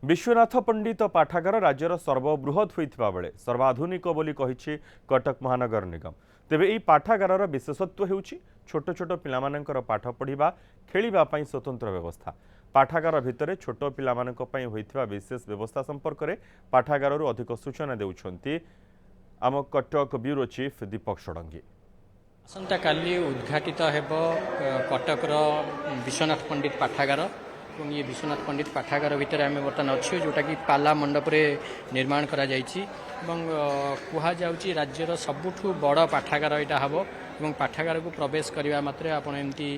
विश्वनाथ पंडित पाठागार राज्यर सर्वबृहत होता बेले सर्वाधुनिक बोली कहिछि कटक महानगर निगम। तेबे यह पाठागार विशेषत्व हेउछि छोट छोट पिलामानंकर पाठ पढ़िबा खेलिबा पई स्वतंत्र व्यवस्था। पाठागार भितरे छोट पिलामानंक पई होइथिबा विशेष व्यवस्था संपर्क में पाठागाररू अधिक सूचना देउछन्ति आम कटक ब्यूरो चीफ दीपक षडंगी। आसंता काली उद्घाटित हेब कटकर विश्वनाथ पंडित पाठागार। ये विश्वनाथ पंडित पाठागार भितर आम बर्तमान अच्छे जोटा कि पाला मंडप निर्माण करा कहुच्छी राज्यर सबुठू बड़ पाठागार यहाँ हम और पाठागार को प्रवेश करने मात्रे आपण एमती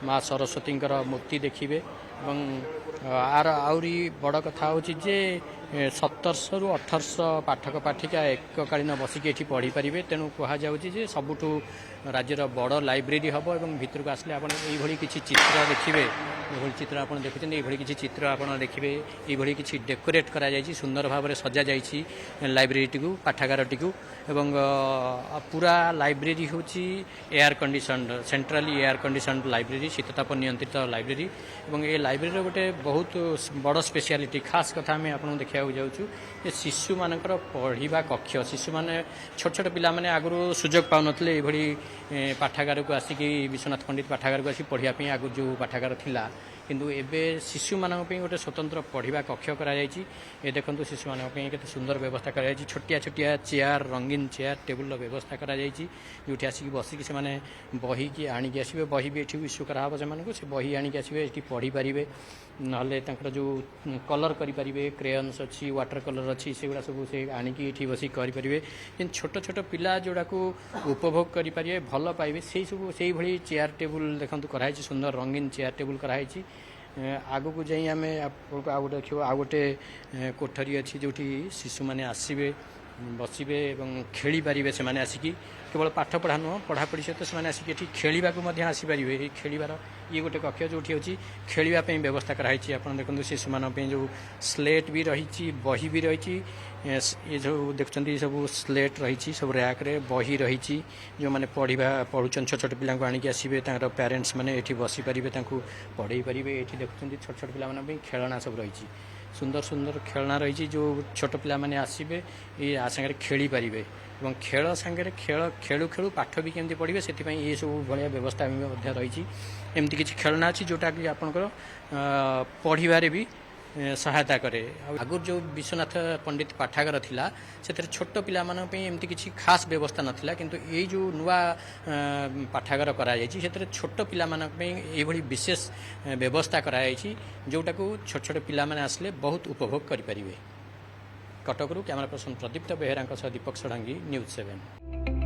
माँ सरस्वती मूर्ति देखिए आर आउरी बड़ कथा हूँ जे 1700 ରୁ 1800 पाठक पाठिका एककालीन बसिकी ये पढ़ी पारे। तेणु कहुच्छे सबुठू राज्यर बड़ लाइब्रेरी हम और भितर को आसले आपड़ी किसी चित्र देखिए ये चित्र आप देखुं ये किसी चित्र आप देखिए ये किसी डेकोरेट करा सुंदर भाव में सजा जाइए लाइब्रेरी टी पाठागार टी पूरा लाइब्रेरी हूँ air conditioned centrally air conditioned library शीतताप नियंत्रित लाइब्रेरी और ये लाइब्रेरी गोटे बहुत बड़ स्पेशलिटी खास कथा आम आपको देखा जाऊँ शिशु मानकर पढ़ा कक्ष शिशु मैंने छोट छोट पिला माने आगु सुजोग पाने ये पाठागार को आसिक विश्वनाथ पंडित पाठागार को आसिक पढ़ाई आगु जो पाठागार थिला किंतु एबे शिशु मानक गोटे स्वतंत्र पढ़ा कक्ष कर देखो शिशु मानक केते सुंदर व्यवस्था कर छोटिया छोटिया चेयर रंगीन चेयर टेबुल व्यवस्था कर जो आसिक बसिक से बही की आणिक आसवे बही भी ये इश्यू कराब से बही आणिक आसवे ये पढ़ी पारे ना जो कलर करें क्रेयन्स अच्छी वाटर कलर अच्छी से गुड़ा सब से आणिक ये बसिक करेंगे छोट छोट पिला जोड़ा को उपभोग करेंगे भल पाइबे से सब से भाई चेयर टेबुल देखो कराई सुंदर रंगीन चेयर टेबुल कराई आगु को जाई आम आपको आउ गोटे देखिए आउ गोटे कोठरी अच्छी जो शिशु मैंने आसवे बसवे और खेली पारे से आसिकी केवल पाठ पढ़ा नुह पढ़ापढ़ी सहित से आसिक ये खेलने को आसीपर ये खेलार ये गोटे कक्ष जो अच्छी खेलवाई व्यवस्था कराई आप देखते शिशु मान जो स्लेट भी रही बही भी रही ये जो देखते सब स्लेट रही सब रैक रे बही रही जो मैंने पढ़ुन छोट छोट पिला आणिक आसवे पेरेन्ट्स मैंने ये बसी पारे पढ़े पारे ये देखते छोट छोट पिला खेलना सब रही सुंदर सुंदर खेलना रही जो छोट पिला माने आसवे ये सागर खेली पारे और खेल सागर खेल खेलु खेलु पाठ भी केमती पढ़े से ये सब भाया व्यवस्था रही एमती किसी खेलना अच्छी जोटा कि आपंकर पढ़वे भी सहायता करे। आगुर जो विश्वनाथ पंडित पाठागार थिला से छोट पिला एमती किसी खास व्यवस्था नाला किंतु ये जो नुआ पाठागार कराई से छोट पिला ये विशेष व्यवस्था कराई जोटा को छोट छोट पिला आसले बहुत उपभोग करें। कटकरू कैमरा पर्सन प्रदीप्त बेहेरा दीपक षडंगी न्यूज 7।